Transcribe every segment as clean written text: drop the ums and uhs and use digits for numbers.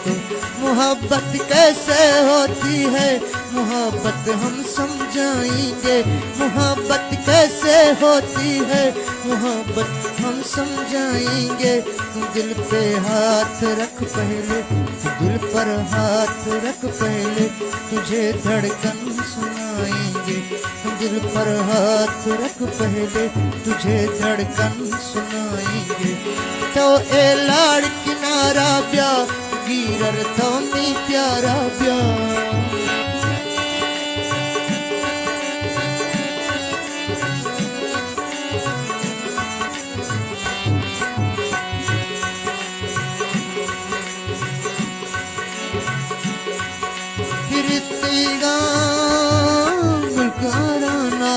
तो मोहब्बत कैसे होती है, मोहब्बत हम समझाएंगे। मोहब्बत कैसे होती है, मोहब्बत हम समझाएंगे। दिल पे हाथ रख पहले, दिल पर हाथ रख पहले, तुझे धड़कन सुनाएंगे। दिल पर हाथ रख पहले, तुझे धड़कन सुनाएंगे। तो ए लाड़ किनारा ब्या गिरर तो नी प्यारा ब्या। फिरतीगा मुल्काराना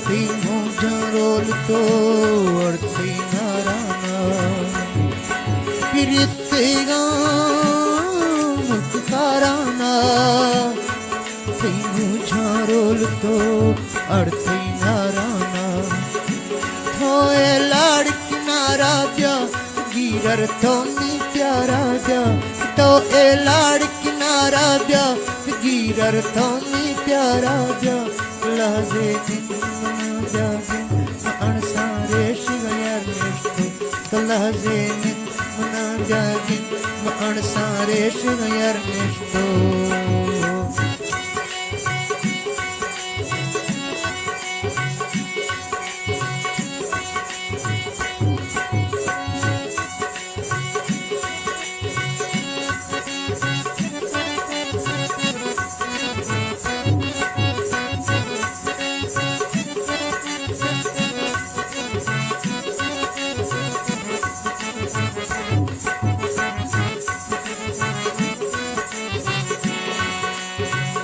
तीनों जरोल तो अर्थी नाराना। फिरतीगा मुल्काराना तीनों जरोल तो अर्थी नाराना। थोए लाड़ किनारा ब्या गिरर तो नी प्यारा ब्या। तो ए लाड़ किनारा ब्या गिरर तो नी प्यारा ब्या। लाजे दिन मना जागे अणसारे शिवयार नेष्टो। लाजे दिन मना जागे अणसारे शिवयार नेष्टो।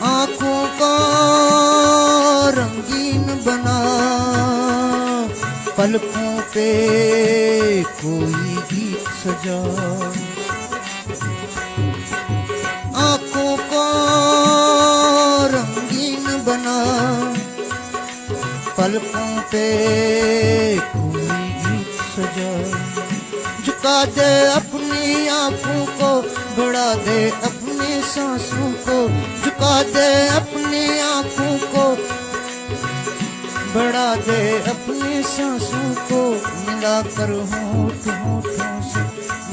आँखों को रंगीन बना, पलकों पे कोई गीत सजा। आँखों को रंगीन बना, पलकों पे कोई गीत सजा। झुका दे अपनी आँखों को, बढ़ा दे अपनी सांसों को। झुका दे अपनी आँखों को, बढ़ा दे अपनी सांसों को। मिला कर होंठ होंठ